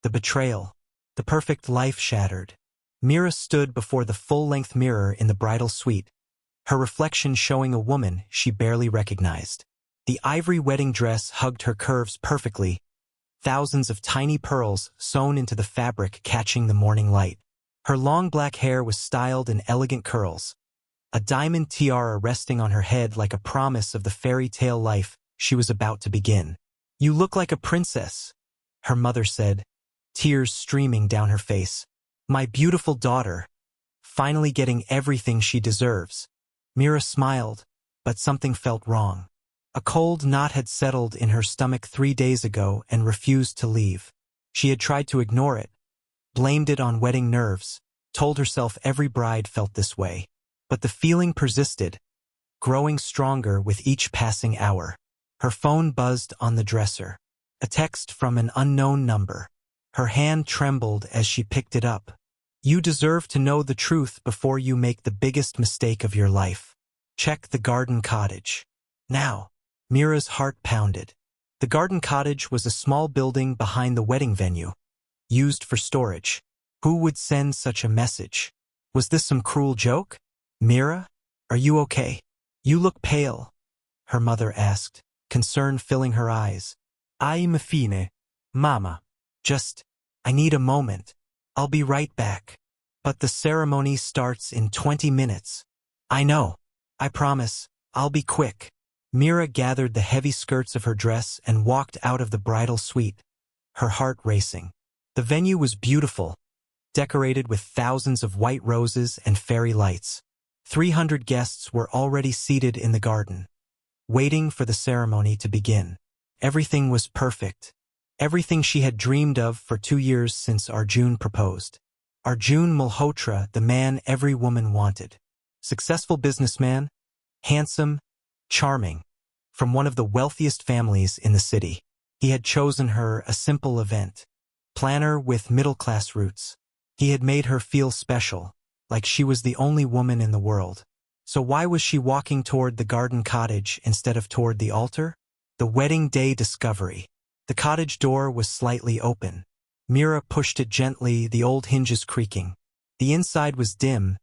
The betrayal. The perfect life shattered. Mira stood before the full-length mirror in the bridal suite, her reflection showing a woman she barely recognized. The ivory wedding dress hugged her curves perfectly, thousands of tiny pearls sewn into the fabric catching the morning light. Her long black hair was styled in elegant curls, a diamond tiara resting on her head like a promise of the fairy tale life she was about to begin. "You look like a princess," her mother said, tears streaming down her face. "My beautiful daughter, finally getting everything she deserves." Mira smiled, but something felt wrong. A cold knot had settled in her stomach 3 days ago and refused to leave. She had tried to ignore it, blamed it on wedding nerves, told herself every bride felt this way. But the feeling persisted, growing stronger with each passing hour. Her phone buzzed on the dresser. A text from an unknown number. Her hand trembled as she picked it up. "You deserve to know the truth before you make the biggest mistake of your life. Check the garden cottage. Now." Mira's heart pounded. The garden cottage was a small building behind the wedding venue, used for storage. Who would send such a message? Was this some cruel joke? "Mira, are you okay? You look pale," her mother asked, concern filling her eyes. "I'm fine, Mama. I need a moment. I'll be right back." "But the ceremony starts in 20 minutes. "I know. I promise. I'll be quick." Mira gathered the heavy skirts of her dress and walked out of the bridal suite, her heart racing. The venue was beautiful, decorated with thousands of white roses and fairy lights. 300 guests were already seated in the garden, waiting for the ceremony to begin. Everything was perfect. Everything she had dreamed of for 2 years since Arjun proposed. Arjun Malhotra, the man every woman wanted. Successful businessman, handsome, charming, from one of the wealthiest families in the city. He had chosen her a simple event. Planner with middle-class roots. He had made her feel special, like she was the only woman in the world. So why was she walking toward the garden cottage instead of toward the altar? The wedding day discovery. The cottage door was slightly open. Mira pushed it gently, the old hinges creaking. The inside was dim,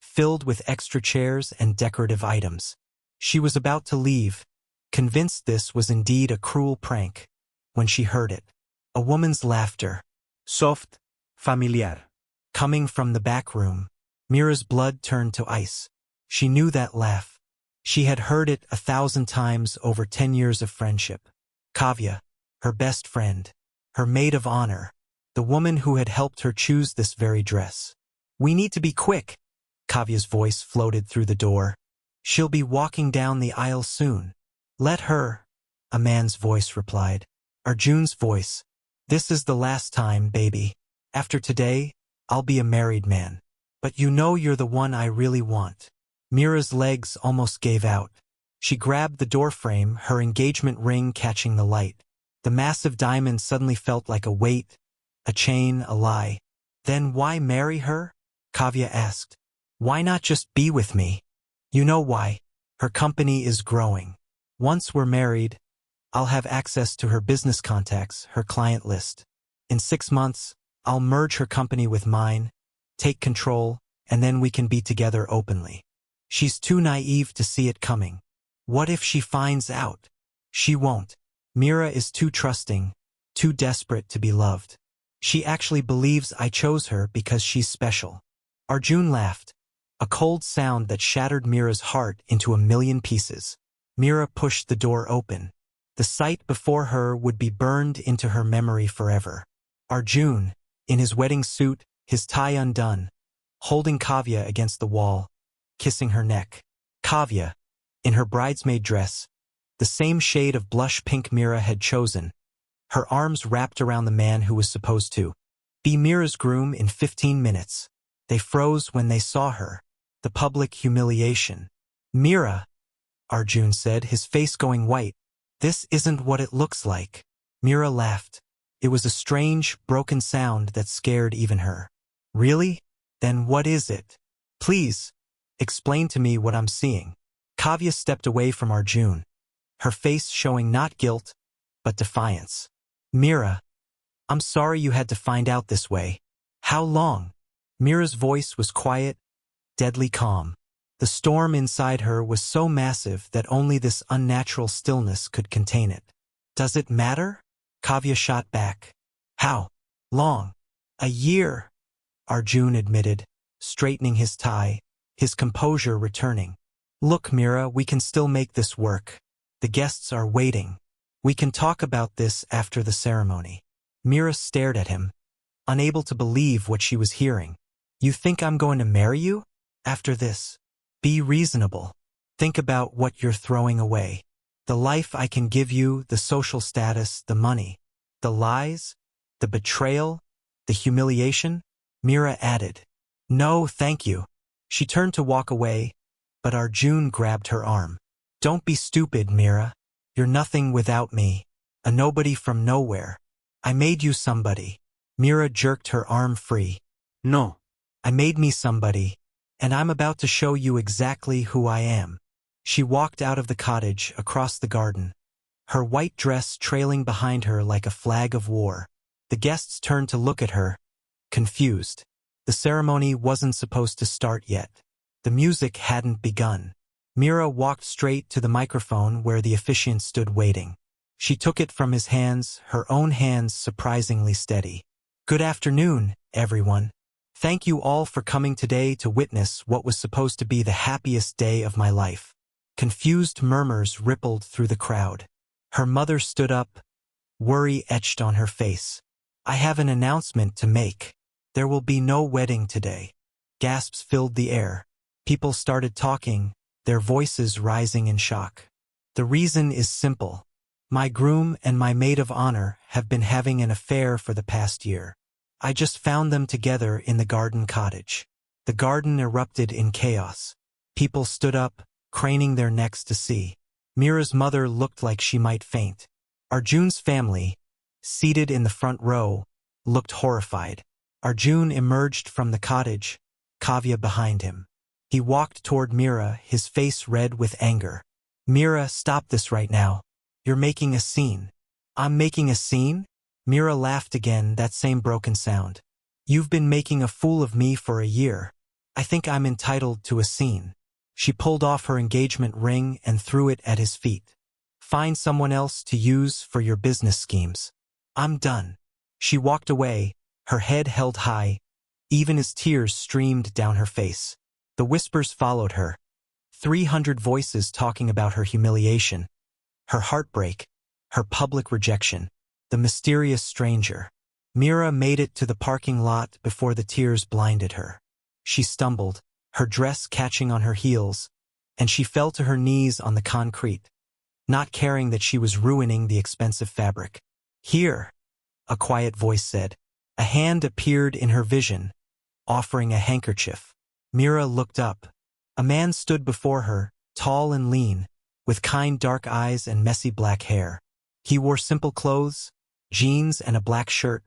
filled with extra chairs and decorative items. She was about to leave, convinced this was indeed a cruel prank, when she heard it. A woman's laughter. Soft, familiar. Coming from the back room. Mira's blood turned to ice. She knew that laugh. She had heard it 1,000 times over 10 years of friendship. Kavya, her best friend, her maid of honor, the woman who had helped her choose this very dress. "We need to be quick," Kavya's voice floated through the door. "She'll be walking down the aisle soon." "Let her," a man's voice replied. Arjun's voice. "This is the last time, baby. After today, I'll be a married man. But you know you're the one I really want." Mira's legs almost gave out. She grabbed the doorframe, her engagement ring catching the light. The massive diamond suddenly felt like a weight, a chain, a lie. "Then why marry her?" Kavya asked. "Why not just be with me?" "You know why. Her company is growing. Once we're married, I'll have access to her business contacts, her client list. In 6 months, I'll merge her company with mine, take control, and then we can be together openly." She's too naive to see it coming. What if she finds out? She won't. Mira is too trusting, too desperate to be loved. She actually believes I chose her because she's special. Arjun laughed, a cold sound that shattered Mira's heart into a million pieces. Mira pushed the door open. The sight before her would be burned into her memory forever. Arjun, in his wedding suit, his tie undone, holding Kavya against the wall, kissing her neck. Kavya, in her bridesmaid dress, the same shade of blush pink Mira had chosen, her arms wrapped around the man who was supposed to be Mira's groom in 15 minutes. They froze when they saw her. The public humiliation. "Mira," Arjun said, his face going white. "This isn't what it looks like." Mira laughed. It was a strange, broken sound that scared even her. "Really? Then what is it? Please, explain to me what I'm seeing." Kavya stepped away from Arjun, her face showing not guilt, but defiance. "Mira, I'm sorry you had to find out this way. How long? Mira's voice was quiet, deadly calm. The storm inside her was so massive that only this unnatural stillness could contain it. Does it matter? Kavya shot back. How long? A year, Arjun admitted, straightening his tie, his composure returning. Look, Mira, we can still make this work. The guests are waiting. We can talk about this after the ceremony. Mira stared at him, unable to believe what she was hearing. You think I'm going to marry you? After this? Be reasonable. Think about what you're throwing away. The life I can give you, the social status, the money. The lies, the betrayal, the humiliation, Mira added. No, thank you. She turned to walk away, but Arjun grabbed her arm. Don't be stupid, Mira. You're nothing without me. A nobody from nowhere. I made you somebody. Mira jerked her arm free. No. I made me somebody, and I'm about to show you exactly who I am. She walked out of the cottage across the garden, her white dress trailing behind her like a flag of war. The guests turned to look at her, confused. The ceremony wasn't supposed to start yet. The music hadn't begun. Mira walked straight to the microphone where the officiant stood waiting. She took it from his hands, her own hands surprisingly steady. Good afternoon, everyone. Thank you all for coming today to witness what was supposed to be the happiest day of my life. Confused murmurs rippled through the crowd. Her mother stood up, worry etched on her face. I have an announcement to make. There will be no wedding today. Gasps filled the air. People started talking, their voices rising in shock. The reason is simple. My groom and my maid of honor have been having an affair for the past year. I just found them together in the garden cottage. The garden erupted in chaos. People stood up, craning their necks to see. Mira's mother looked like she might faint. Arjun's family, seated in the front row, looked horrified. Arjun emerged from the cottage, Kavya behind him. He walked toward Mira, his face red with anger. Mira, stop this right now. You're making a scene. I'm making a scene? Mira laughed again, that same broken sound. You've been making a fool of me for a year. I think I'm entitled to a scene. She pulled off her engagement ring and threw it at his feet. Find someone else to use for your business schemes. I'm done. She walked away, her head held high, even as tears streamed down her face. The whispers followed her. 300 voices talking about her humiliation, her heartbreak, her public rejection, the mysterious stranger. Mira made it to the parking lot before the tears blinded her. She stumbled, her dress catching on her heels, and she fell to her knees on the concrete, not caring that she was ruining the expensive fabric. Here, a quiet voice said. A hand appeared in her vision, offering a handkerchief. Mira looked up. A man stood before her, tall and lean, with kind dark eyes and messy black hair. He wore simple clothes, jeans and a black shirt,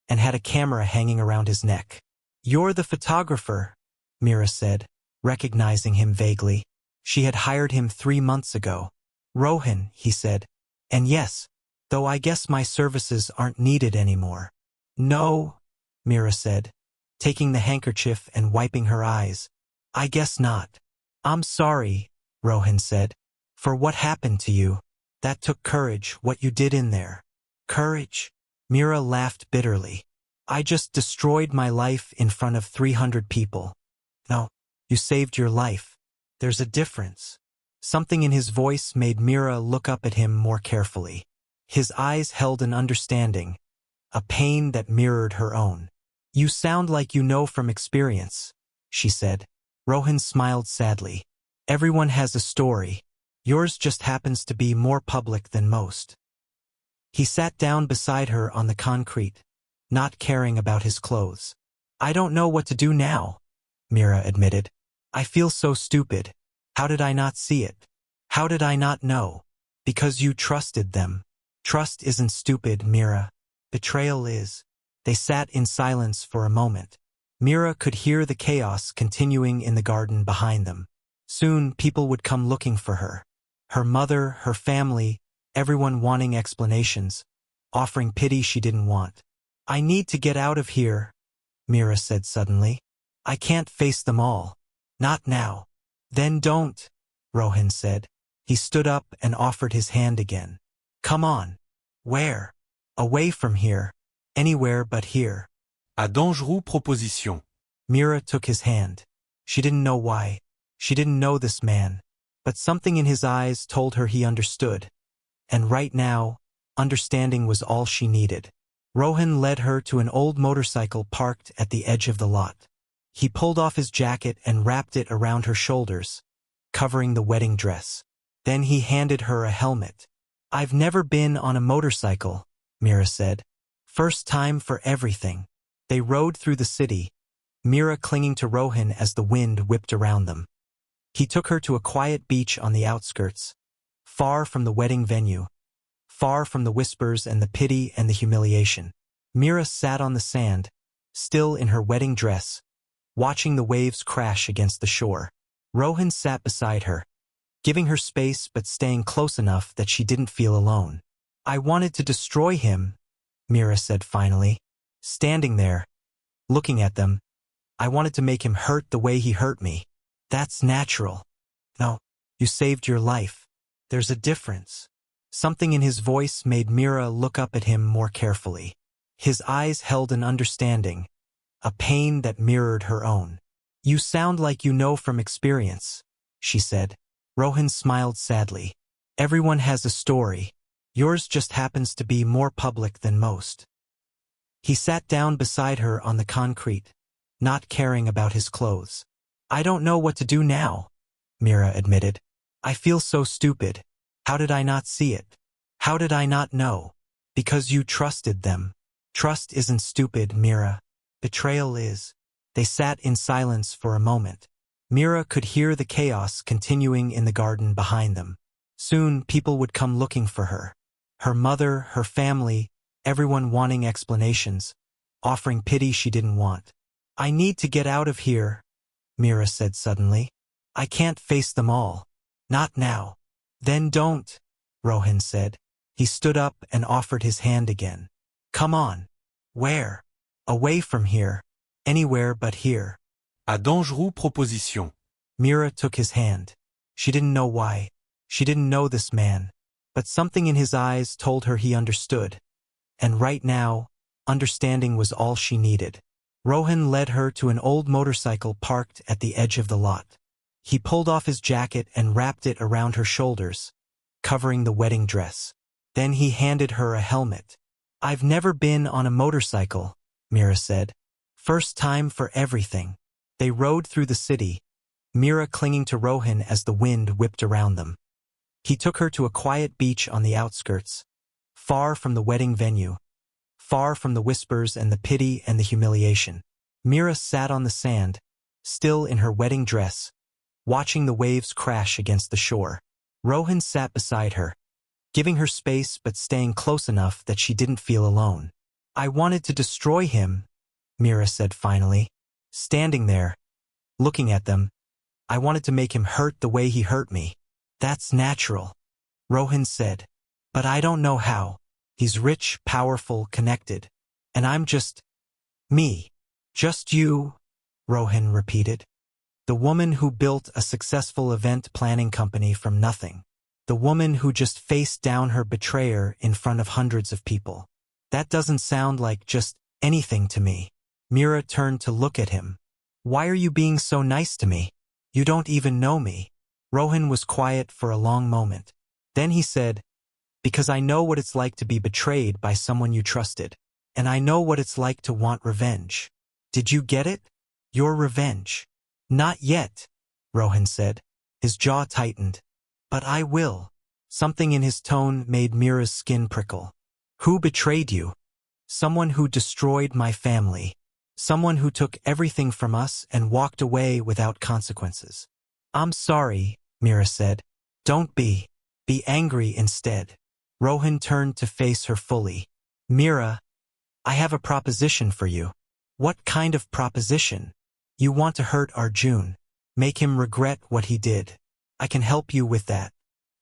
and had a camera hanging around his neck. You're the photographer, Mira said, recognizing him vaguely. She had hired him 3 months ago. Rohan, he said. And yes, though I guess my services aren't needed anymore. No, Mira said, taking the handkerchief and wiping her eyes. I guess not. I'm sorry, Rohan said, for what happened to you. That took courage, what you did in there. Courage? Mira laughed bitterly. I just destroyed my life in front of 300 people. No, you saved your life. There's a difference. Something in his voice made Mira look up at him more carefully. His eyes held an understanding, a pain that mirrored her own. You sound like you know from experience, she said. Rohan smiled sadly. Everyone has a story. Yours just happens to be more public than most. He sat down beside her on the concrete, not caring about his clothes. I don't know what to do now, Mira admitted. I feel so stupid. How did I not see it? How did I not know? Because you trusted them. Trust isn't stupid, Mira. Betrayal is. They sat in silence for a moment. Mira could hear the chaos continuing in the garden behind them. Soon people would come looking for her. Her mother, her family, everyone wanting explanations, offering pity she didn't want. I need to get out of here, Mira said suddenly. I can't face them all. Not now. Then don't, Rohan said. He stood up and offered his hand again. Come on. Where? Away from here. Anywhere but here. À dangereux proposition. Mira took his hand. She didn't know why. She didn't know this man. But something in his eyes told her he understood. And right now, understanding was all she needed. Rohan led her to an old motorcycle parked at the edge of the lot. He pulled off his jacket and wrapped it around her shoulders, covering the wedding dress. Then he handed her a helmet. I've never been on a motorcycle, Mira said. First time for everything. They rode through the city, Mira clinging to Rohan as the wind whipped around them. He took her to a quiet beach on the outskirts, far from the wedding venue, far from the whispers and the pity and the humiliation. Mira sat on the sand, still in her wedding dress, watching the waves crash against the shore. Rohan sat beside her, giving her space but staying close enough that she didn't feel alone. I wanted to destroy him, Mira said finally. Standing there, looking at them, I wanted to make him hurt the way he hurt me. That's natural. No, you saved your life. There's a difference. Something in his voice made Mira look up at him more carefully. His eyes held an understanding, a pain that mirrored her own. You sound like you know from experience, she said. Rohan smiled sadly. Everyone has a story. Yours just happens to be more public than most. He sat down beside her on the concrete, not caring about his clothes. I don't know what to do now, Mira admitted. I feel so stupid. How did I not see it? How did I not know? Because you trusted them. Trust isn't stupid, Mira. Betrayal is. They sat in silence for a moment. Mira could hear the chaos continuing in the garden behind them. Soon people would come looking for her. Her mother, her family, everyone wanting explanations, offering pity she didn't want. I need to get out of here, Mira said suddenly. I can't face them all. Not now. Then don't, Rohan said. He stood up and offered his hand again. Come on. Where? Away from here. Anywhere but here. À dangereux proposition. Mira took his hand. She didn't know why. She didn't know this man. But something in his eyes told her he understood. And right now, understanding was all she needed. Rohan led her to an old motorcycle parked at the edge of the lot. He pulled off his jacket and wrapped it around her shoulders, covering the wedding dress. Then he handed her a helmet. I've never been on a motorcycle, Mira said. First time for everything. They rode through the city, Mira clinging to Rohan as the wind whipped around them. He took her to a quiet beach on the outskirts, far from the wedding venue, far from the whispers and the pity and the humiliation. Mira sat on the sand, still in her wedding dress, watching the waves crash against the shore. Rohan sat beside her, giving her space but staying close enough that she didn't feel alone. I wanted to destroy him, Mira said finally. Standing there, looking at them, I wanted to make him hurt the way he hurt me. That's natural, Rohan said. But I don't know how. He's rich, powerful, connected. And I'm just me. Just you, Rohan repeated. The woman who built a successful event planning company from nothing. The woman who just faced down her betrayer in front of hundreds of people. That doesn't sound like just anything to me. Mira turned to look at him. Why are you being so nice to me? You don't even know me. Rohan was quiet for a long moment. Then he said, because I know what it's like to be betrayed by someone you trusted. And I know what it's like to want revenge. Did you get it? Your revenge. Not yet, Rohan said. His jaw tightened. But I will. Something in his tone made Mira's skin prickle. Who betrayed you? Someone who destroyed my family. Someone who took everything from us and walked away without consequences. I'm sorry, Mira said. Don't be. Be angry instead. Rohan turned to face her fully. Mira, I have a proposition for you. What kind of proposition? You want to hurt Arjun. Make him regret what he did. I can help you with that.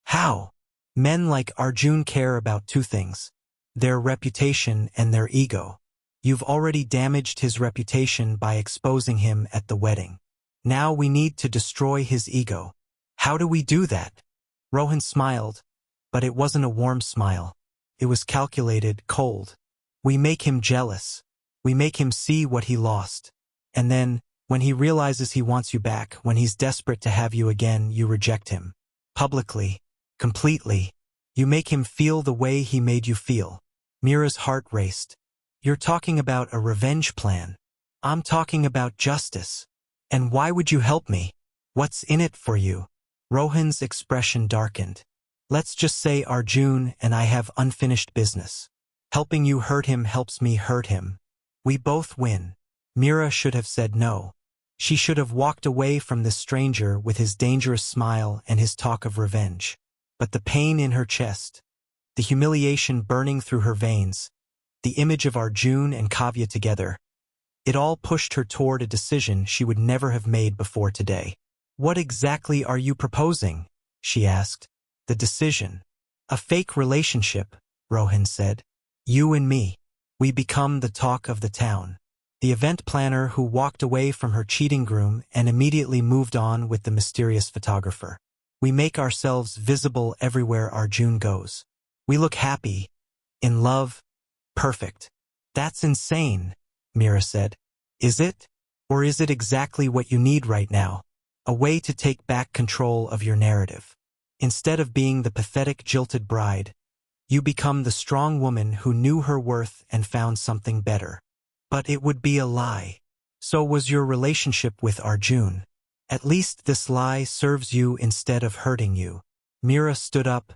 How? Men like Arjun care about two things. Their reputation and their ego. You've already damaged his reputation by exposing him at the wedding. Now we need to destroy his ego. How do we do that? Rohan smiled, but it wasn't a warm smile. It was calculated, cold. We make him jealous. We make him see what he lost. And then, when he realizes he wants you back, when he's desperate to have you again, you reject him. Publicly. Completely. You make him feel the way he made you feel. Mira's heart raced. You're talking about a revenge plan. I'm talking about justice. And why would you help me? What's in it for you? Rohan's expression darkened. Let's just say Arjun and I have unfinished business. Helping you hurt him helps me hurt him. We both win. Mira should have said no. She should have walked away from this stranger with his dangerous smile and his talk of revenge. But the pain in her chest, the humiliation burning through her veins, the image of Arjun and Kavya together, it all pushed her toward a decision she would never have made before today. What exactly are you proposing? She asked. The decision. A fake relationship, Rohan said. You and me. We become the talk of the town. The event planner who walked away from her cheating groom and immediately moved on with the mysterious photographer. We make ourselves visible everywhere Arjun goes. We look happy, in love, perfect. That's insane, Mira said. Is it? Or is it exactly what you need right now? A way to take back control of your narrative. Instead of being the pathetic, jilted bride, you become the strong woman who knew her worth and found something better. But it would be a lie. So was your relationship with Arjun. At least this lie serves you instead of hurting you. Mira stood up,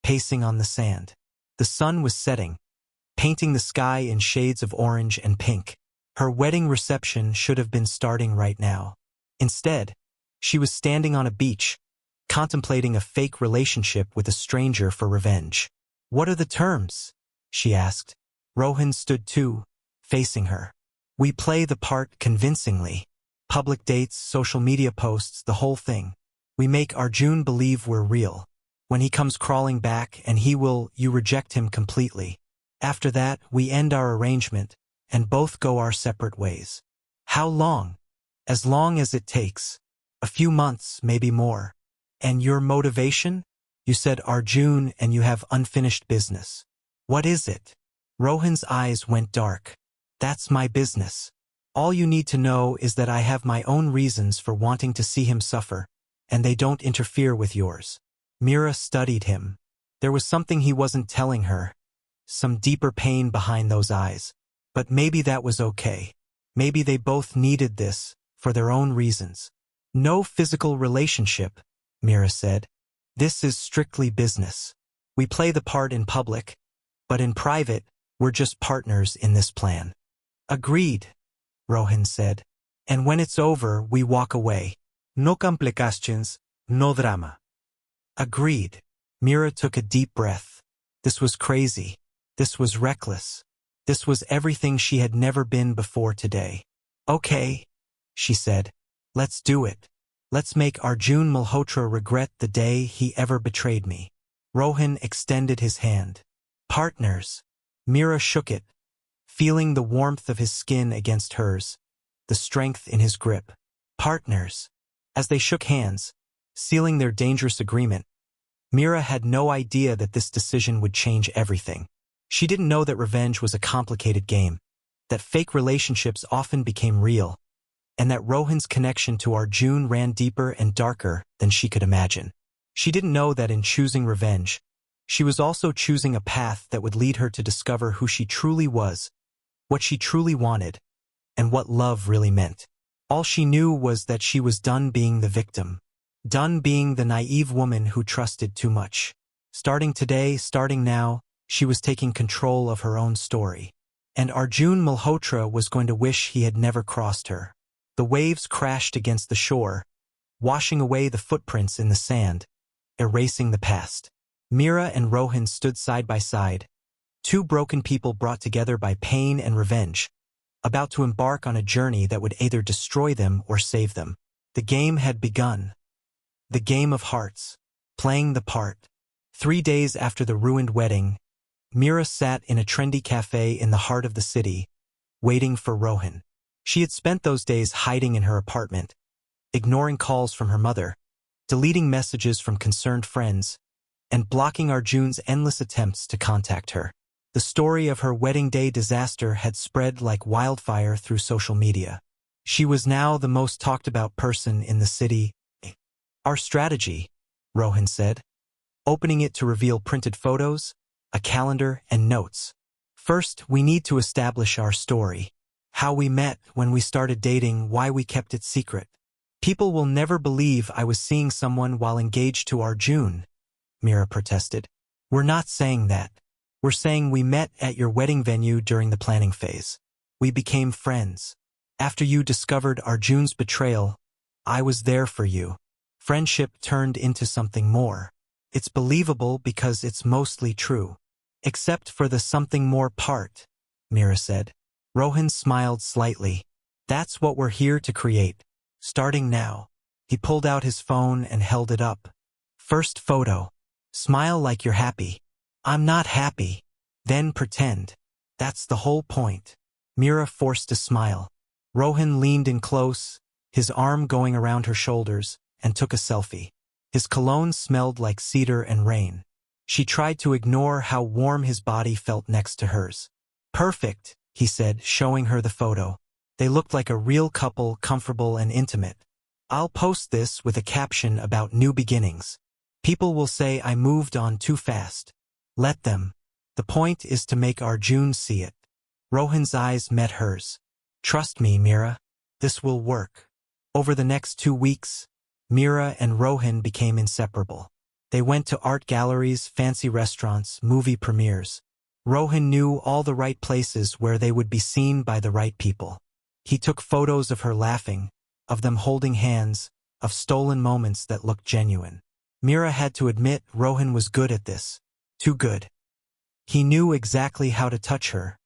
pacing on the sand. The sun was setting, painting the sky in shades of orange and pink. Her wedding reception should have been starting right now. Instead, she was standing on a beach, contemplating a fake relationship with a stranger for revenge. What are the terms? She asked. Rohan stood too, facing her. We play the part convincingly. Public dates, social media posts, the whole thing. We make Arjun believe we're real. When he comes crawling back and you reject him completely. After that, we end our arrangement and both go our separate ways. How long? As long as it takes. A few months, maybe more. And your motivation? You said Arjun and you have unfinished business. What is it? Rohan's eyes went dark. That's my business. All you need to know is that I have my own reasons for wanting to see him suffer, and they don't interfere with yours. Mira studied him. There was something he wasn't telling her. Some deeper pain behind those eyes. But maybe that was okay. Maybe they both needed this, for their own reasons. No physical relationship, Mira said. This is strictly business. We play the part in public, but in private, we're just partners in this plan. Agreed, Rohan said. And when it's over, we walk away. No complications, no drama. Agreed. Mira took a deep breath. This was crazy. This was reckless. This was everything she had never been before today. Okay, she said. Let's do it. Let's make Arjun Malhotra regret the day he ever betrayed me. Rohan extended his hand. Partners. Mira shook it, feeling the warmth of his skin against hers, the strength in his grip. Partners. As they shook hands, sealing their dangerous agreement, Mira had no idea that this decision would change everything. She didn't know that revenge was a complicated game, that fake relationships often became real, and that Rohan's connection to Arjun ran deeper and darker than she could imagine. She didn't know that in choosing revenge, she was also choosing a path that would lead her to discover who she truly was, what she truly wanted, and what love really meant. All she knew was that she was done being the victim, done being the naive woman who trusted too much. Starting today, starting now, she was taking control of her own story. And Arjun Malhotra was going to wish he had never crossed her. The waves crashed against the shore, washing away the footprints in the sand, erasing the past. Mira and Rohan stood side by side, two broken people brought together by pain and revenge, about to embark on a journey that would either destroy them or save them. The game had begun. The game of hearts, playing the part. 3 days after the ruined wedding, Mira sat in a trendy cafe in the heart of the city, waiting for Rohan. She had spent those days hiding in her apartment, ignoring calls from her mother, deleting messages from concerned friends, and blocking Arjun's endless attempts to contact her. The story of her wedding day disaster had spread like wildfire through social media. She was now the most talked about person in the city. Our strategy, Rohan said, opening it to reveal printed photos, a calendar, and notes. First, we need to establish our story. How we met, when we started dating, why we kept it secret. People will never believe I was seeing someone while engaged to Arjun, Mira protested. We're not saying that. We're saying we met at your wedding venue during the planning phase. We became friends. After you discovered Arjun's betrayal, I was there for you. Friendship turned into something more. It's believable because it's mostly true. Except for the something more part, Mira said. Rohan smiled slightly. That's what we're here to create. Starting now. He pulled out his phone and held it up. First photo. Smile like you're happy. I'm not happy. Then pretend. That's the whole point. Mira forced a smile. Rohan leaned in close, his arm going around her shoulders, and took a selfie. His cologne smelled like cedar and rain. She tried to ignore how warm his body felt next to hers. Perfect, he said, showing her the photo. They looked like a real couple, comfortable and intimate. I'll post this with a caption about new beginnings. People will say I moved on too fast. Let them. The point is to make Arjun see it. Rohan's eyes met hers. Trust me, Mira. This will work. Over the next 2 weeks, Mira and Rohan became inseparable. They went to art galleries, fancy restaurants, movie premieres. Rohan knew all the right places where they would be seen by the right people. He took photos of her laughing, of them holding hands, of stolen moments that looked genuine. Mira had to admit Rohan was good at this. Too good. He knew exactly how to touch her,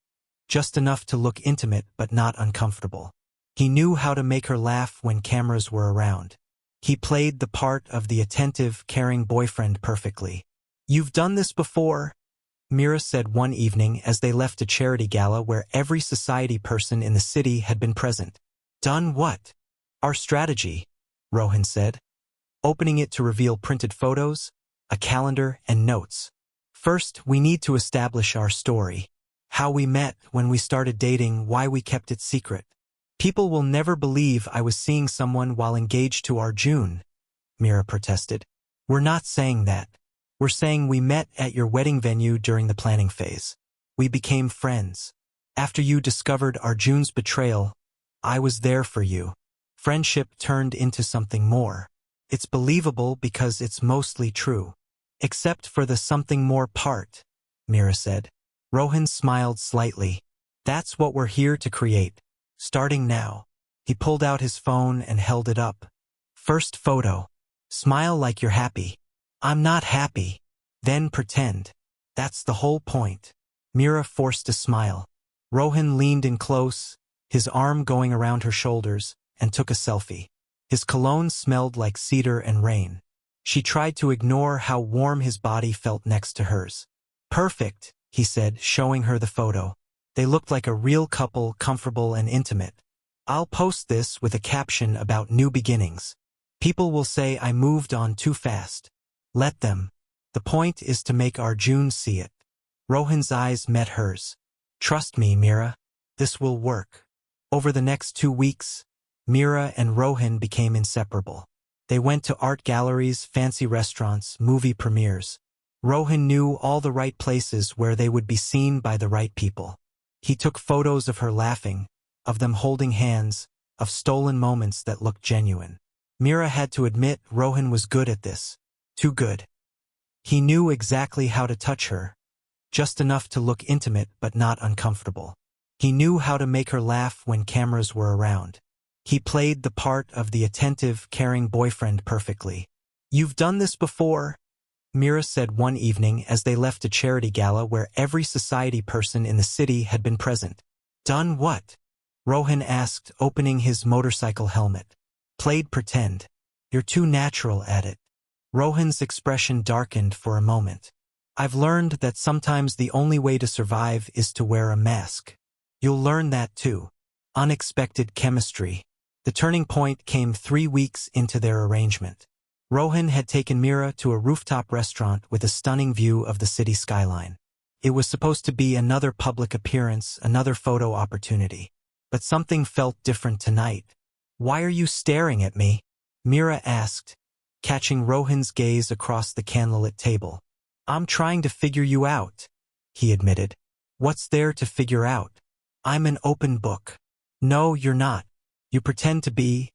just enough to look intimate but not uncomfortable. He knew how to make her laugh when cameras were around. He played the part of the attentive, caring boyfriend perfectly. You've done this before, Mira said one evening as they left a charity gala where every society person in the city had been present. Done what? Our strategy, Rohan said, opening it to reveal printed photos, a calendar, and notes. First, we need to establish our story. How we met, when we started dating, why we kept it secret. People will never believe I was seeing someone while engaged to Arjun, Mira protested. We're not saying that. We're saying we met at your wedding venue during the planning phase. We became friends. After you discovered Arjun's betrayal, I was there for you. Friendship turned into something more. It's believable because it's mostly true. Except for the something more part, Mira said. Rohan smiled slightly. That's what we're here to create. Starting now. He pulled out his phone and held it up. First photo. Smile like you're happy. I'm not happy. Then pretend. That's the whole point. Mira forced a smile. Rohan leaned in close, his arm going around her shoulders, and took a selfie. His cologne smelled like cedar and rain. She tried to ignore how warm his body felt next to hers. Perfect, he said, showing her the photo. They looked like a real couple, comfortable and intimate. I'll post this with a caption about new beginnings. People will say I moved on too fast. Let them. The point is to make Arjun see it. Rohan's eyes met hers. Trust me, Mira. This will work. Over the next 2 weeks, Mira and Rohan became inseparable. They went to art galleries, fancy restaurants, movie premieres. Rohan knew all the right places where they would be seen by the right people. He took photos of her laughing, of them holding hands, of stolen moments that looked genuine. Mira had to admit Rohan was good at this. Too good. He knew exactly how to touch her, just enough to look intimate but not uncomfortable. He knew how to make her laugh when cameras were around. He played the part of the attentive, caring boyfriend perfectly. You've done this before, Mira said one evening as they left a charity gala where every society person in the city had been present. Done what? Rohan asked, opening his motorcycle helmet. Played pretend. You're too natural at it. Rohan's expression darkened for a moment. I've learned that sometimes the only way to survive is to wear a mask. You'll learn that too. Unexpected chemistry. The turning point came 3 weeks into their arrangement. Rohan had taken Mira to a rooftop restaurant with a stunning view of the city skyline. It was supposed to be another public appearance, another photo opportunity. But something felt different tonight. "Why are you staring at me?" Mira asked, catching Rohan's gaze across the candlelit table. "I'm trying to figure you out," he admitted. "What's there to figure out? I'm an open book." "No, you're not. You pretend to be,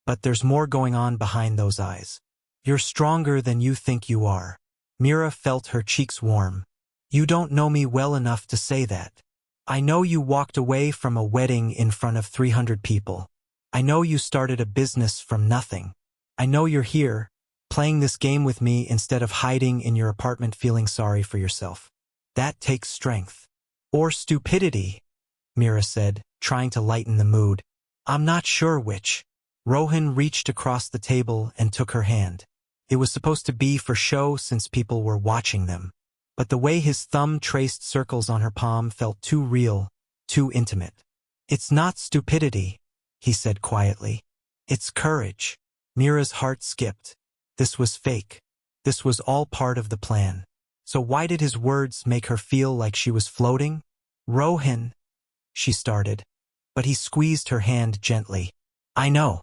but there's more going on behind those eyes. You're stronger than you think you are." Mira felt her cheeks warm. "You don't know me well enough to say that. I know you walked away from a wedding in front of 300 people. I know you started a business from nothing. I know you're here, playing this game with me instead of hiding in your apartment feeling sorry for yourself. That takes strength. Or stupidity," Mira said, trying to lighten the mood. "I'm not sure which." Rohan reached across the table and took her hand. It was supposed to be for show since people were watching them. But the way his thumb traced circles on her palm felt too real, too intimate. "It's not stupidity," he said quietly. "It's courage." Mira's heart skipped. This was fake. This was all part of the plan. So why did his words make her feel like she was floating? "Rohan," she started, but he squeezed her hand gently. I know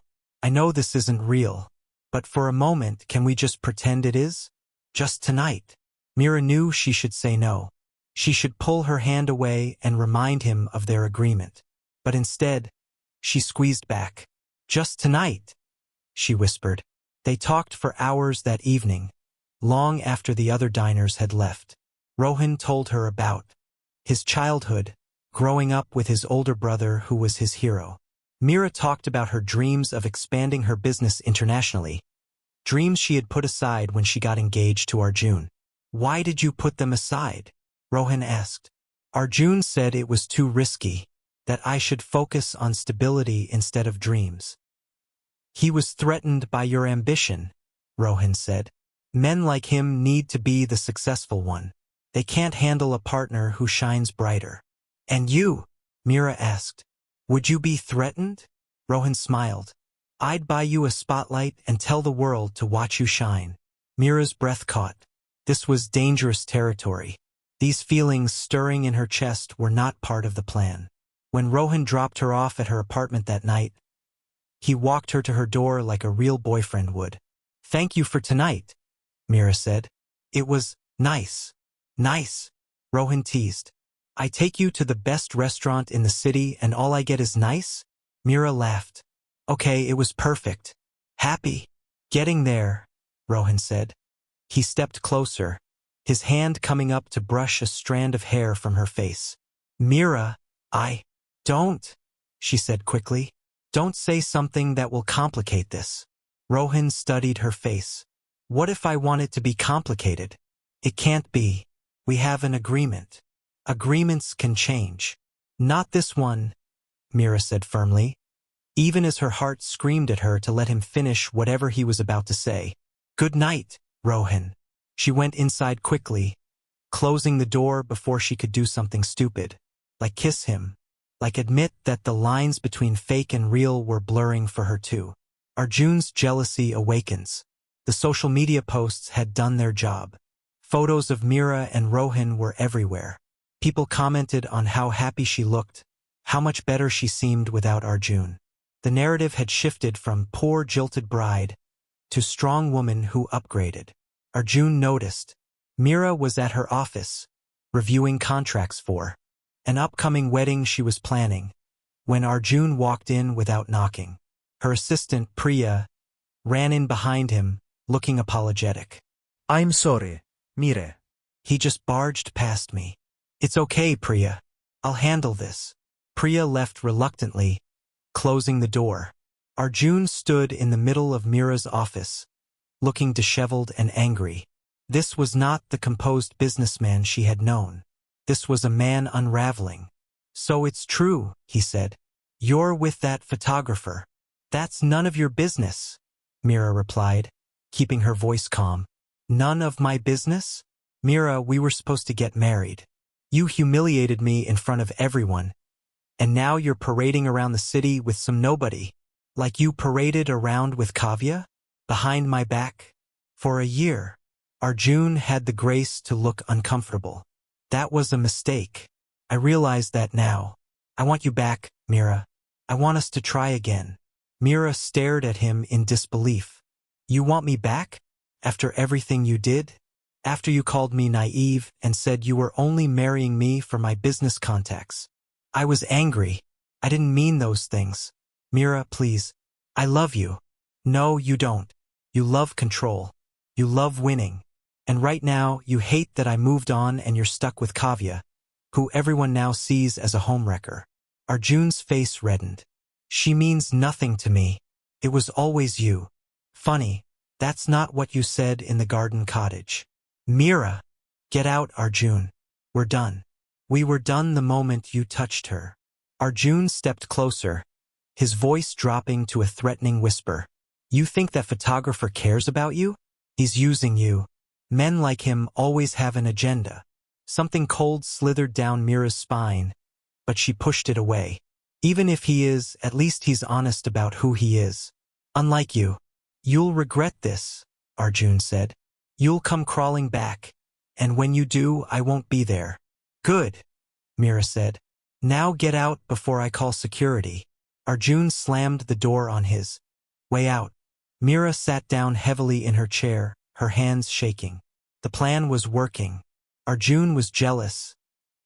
this isn't real. But for a moment, can we just pretend it is? Just tonight." Mira knew she should say no. She should pull her hand away and remind him of their agreement. But instead, she squeezed back. "Just tonight," she whispered. They talked for hours that evening, long after the other diners had left. Rohan told her about his childhood, growing up with his older brother who was his hero. Mira talked about her dreams of expanding her business internationally, dreams she had put aside when she got engaged to Arjun. "Why did you put them aside?" Rohan asked. "Arjun said it was too risky, that I should focus on stability instead of dreams." "He was threatened by your ambition," Rohan said. "Men like him need to be the successful one. They can't handle a partner who shines brighter." "And you?" Mira asked. "Would you be threatened?" Rohan smiled. "I'd buy you a spotlight and tell the world to watch you shine." Mira's breath caught. This was dangerous territory. These feelings stirring in her chest were not part of the plan. When Rohan dropped her off at her apartment that night, he walked her to her door like a real boyfriend would. "Thank you for tonight," Mira said. "It was nice." "Nice," Rohan teased. "I take you to the best restaurant in the city and all I get is nice?" Mira laughed. "Okay, it was perfect. Happy." "Getting there," Rohan said. He stepped closer, his hand coming up to brush a strand of hair from her face. "Mira, don't," she said quickly. "Don't say something that will complicate this." Rohan studied her face. "What if I want it to be complicated?" "It can't be. We have an agreement. Agreements can change." "Not this one," Mira said firmly, even as her heart screamed at her to let him finish whatever he was about to say. "Good night, Rohan." She went inside quickly, closing the door before she could do something stupid, like kiss him, like admit that the lines between fake and real were blurring for her too. Arjun's jealousy awakens. The social media posts had done their job. Photos of Mira and Rohan were everywhere. People commented on how happy she looked, how much better she seemed without Arjun. The narrative had shifted from poor jilted bride to strong woman who upgraded. Arjun noticed. Mira was at her office, reviewing contracts for an upcoming wedding she was planning, when Arjun walked in without knocking. Her assistant, Priya, ran in behind him, looking apologetic. "I'm sorry, Mira." "He just barged past me." "It's okay, Priya. I'll handle this." Priya left reluctantly, closing the door. Arjun stood in the middle of Mira's office, looking disheveled and angry. This was not the composed businessman she had known. This was a man unraveling. "So it's true," he said. "You're with that photographer." "That's none of your business," Mira replied, keeping her voice calm. "None of my business? Mira, we were supposed to get married. You humiliated me in front of everyone, And now you're parading around the city with some nobody. Like you paraded around with Kavya? Behind my back? For a year. Arjun had the grace to look uncomfortable. That was a mistake. I realize that now. I want you back, Mira. I want us to try again. Mira stared at him in disbelief. You want me back? After everything you did? After you called me naive and said you were only marrying me for my business contacts. I was angry. I didn't mean those things. Mira, please. I love you. No, you don't. You love control. You love winning. And right now, you hate that I moved on and you're stuck with Kavya, who everyone now sees as a homewrecker. Arjun's face reddened. She means nothing to me. It was always you. Funny, that's not what you said in the garden cottage. Mira! Get out, Arjun. We're done. We were done the moment you touched her. Arjun stepped closer, his voice dropping to a threatening whisper. You think that photographer cares about you? He's using you. Men like him always have an agenda. Something cold slithered down Mira's spine, but she pushed it away. Even if he is, at least he's honest about who he is. Unlike you. You'll regret this, Arjun said. You'll come crawling back, and when you do, I won't be there. Good, Mira said. Now get out before I call security. Arjun slammed the door on his way out. Mira sat down heavily in her chair, her hands shaking. The plan was working. Arjun was jealous,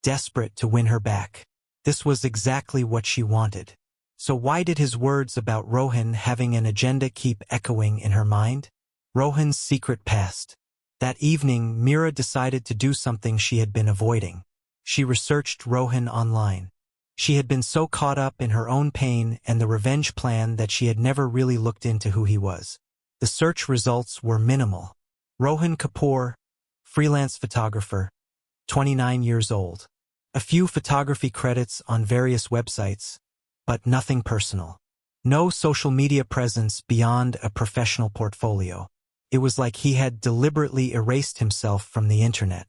desperate to win her back. This was exactly what she wanted. So why did his words about Rohan having an agenda keep echoing in her mind? Rohan's secret past. That evening, Mira decided to do something she had been avoiding. She researched Rohan online. She had been so caught up in her own pain and the revenge plan that she had never really looked into who he was. The search results were minimal. Rohan Kapoor, freelance photographer, 29 years old. A few photography credits on various websites, but nothing personal. No social media presence beyond a professional portfolio. It was like he had deliberately erased himself from the internet.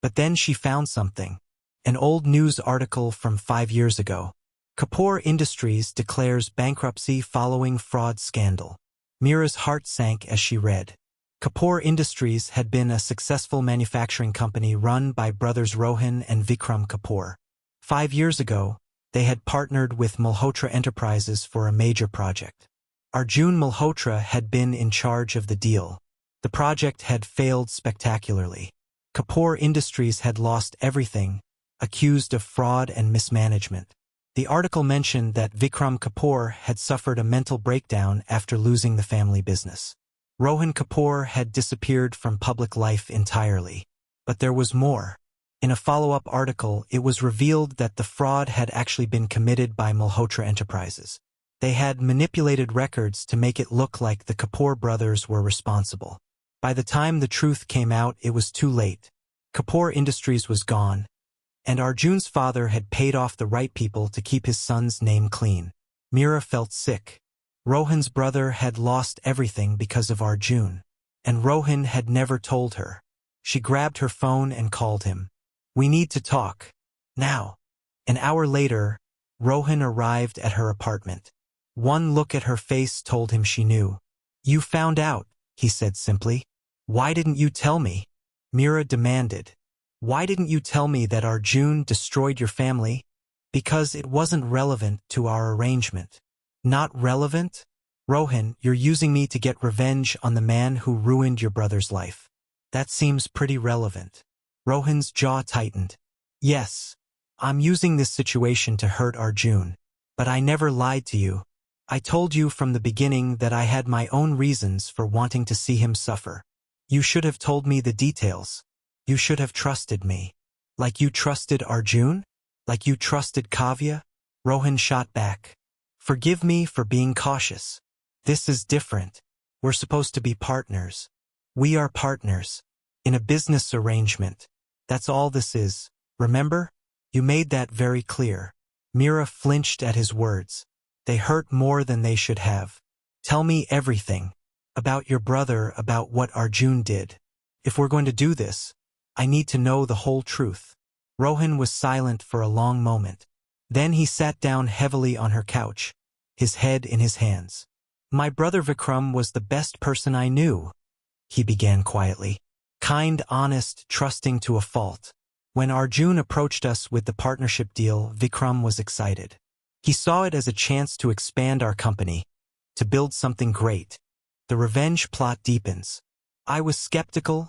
But then she found something. An old news article from 5 years ago. Kapoor Industries declares bankruptcy following fraud scandal. Mira's heart sank as she read. Kapoor Industries had been a successful manufacturing company run by brothers Rohan and Vikram Kapoor. 5 years ago, they had partnered with Malhotra Enterprises for a major project. Arjun Malhotra had been in charge of the deal. The project had failed spectacularly. Kapoor Industries had lost everything, accused of fraud and mismanagement. The article mentioned that Vikram Kapoor had suffered a mental breakdown after losing the family business. Rohan Kapoor had disappeared from public life entirely. But there was more. In a follow-up article, it was revealed that the fraud had actually been committed by Malhotra Enterprises. They had manipulated records to make it look like the Kapoor brothers were responsible. By the time the truth came out, it was too late. Kapoor Industries was gone, and Arjun's father had paid off the right people to keep his son's name clean. Mira felt sick. Rohan's brother had lost everything because of Arjun, and Rohan had never told her. She grabbed her phone and called him. We need to talk. Now. An hour later, Rohan arrived at her apartment. One look at her face told him she knew. You found out, he said simply. Why didn't you tell me? Mira demanded. Why didn't you tell me that Arjun destroyed your family? Because it wasn't relevant to our arrangement. Not relevant? Rohan, you're using me to get revenge on the man who ruined your brother's life. That seems pretty relevant. Rohan's jaw tightened. Yes, I'm using this situation to hurt Arjun. But I never lied to you. I told you from the beginning that I had my own reasons for wanting to see him suffer. You should have told me the details. You should have trusted me. Like you trusted Arjun? Like you trusted Kavya? Rohan shot back. Forgive me for being cautious. This is different. We're supposed to be partners. We are partners. In a business arrangement. That's all this is. Remember? You made that very clear. Mira flinched at his words. They hurt more than they should have. Tell me everything. About your brother, about what Arjun did. If we're going to do this, I need to know the whole truth. Rohan was silent for a long moment. Then he sat down heavily on her couch, his head in his hands. My brother Vikram was the best person I knew, he began quietly. Kind, honest, trusting to a fault. When Arjun approached us with the partnership deal, Vikram was excited. He saw it as a chance to expand our company, to build something great. The revenge plot deepens. I was skeptical,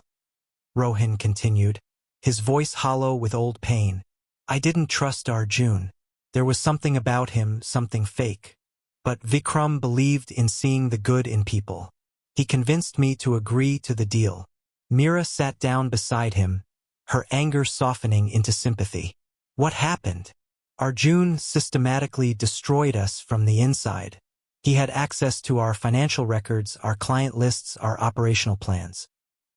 Rohan continued, his voice hollow with old pain. I didn't trust Arjun. There was something about him, something fake. But Vikram believed in seeing the good in people. He convinced me to agree to the deal. Meera sat down beside him, her anger softening into sympathy. What happened? Arjun systematically destroyed us from the inside. He had access to our financial records, our client lists, our operational plans.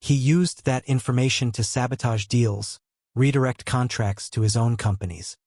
He used that information to sabotage deals, redirect contracts to his own companies.